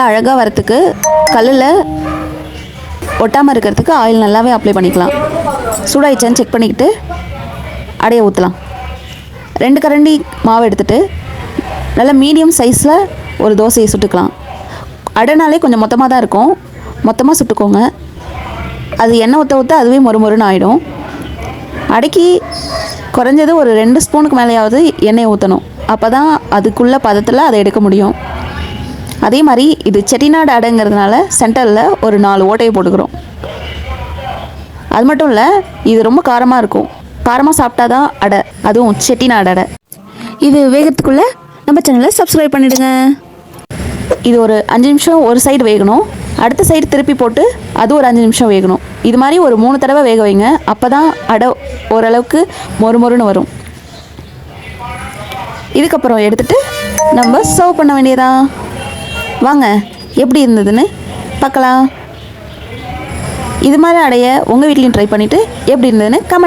அழகாக வரத்துக்கு கல்லில் ஒட்டாமல் இருக்கிறதுக்கு ஆயில் நல்லாவே அப்ளை பண்ணிக்கலாம். சூடாயிடுச்சான்னு செக் பண்ணிக்கிட்டு அடையை ஊற்றலாம். 2 கரண்டி மாவு எடுத்துகிட்டு நல்லா மீடியம் சைஸில் ஒரு தோசையை சுட்டுக்கலாம். அடைனாலே கொஞ்சம் மொத்தமாக தான் இருக்கும், மொத்தமாக சுட்டுக்கோங்க. அது எண்ணெய் ஊற்ற ஊற்ற அதுவே மொறுமொறுன்னு ஆகிடும். அடைக்கி குறைஞ்சது ஒரு 2 ஸ்பூனுக்கு மேலேயாவது எண்ணெயை ஊற்றணும். அப்போ தான் அதுக்குள்ளே பதத்தில் அதை எடுக்க முடியும். அதே மாதிரி இது செட்டிநாடு அடைங்கிறதுனால சென்டரில் ஒரு 4 ஓட்டையை போட்டுக்கிறோம். அது மட்டும் இல்லை, இது ரொம்ப காரமாக இருக்கும். காரமாக சாப்பிட்டா தான் அடை, அதுவும் செட்டிநாடு அடை. இது வேகத்துக்குள்ளே நம்ம சேனலை சப்ஸ்கிரைப் பண்ணிவிடுங்க. இது ஒரு 5 நிமிஷம் ஒரு சைடு வேகணும். அடுத்த சைடு திருப்பி போட்டு அது ஒரு 5 நிமிஷம் வேகணும். இது மாதிரி ஒரு 3 தடவை வேக வைங்க. அப்போ தான் அடை ஓரளவுக்கு மொறுமொறுன்னு வரும். இதுக்கப்புறம் எடுத்துகிட்டு நம்ம சர்வ் பண்ண வேண்டியதான். வாங்க எப்படி இருந்ததுன்னு பார்க்கலாம். இது மாதிரி அடைய உங்கள் வீட்லேயும் ட்ரை பண்ணிவிட்டு எப்படி இருந்ததுன்னு கமெண்ட்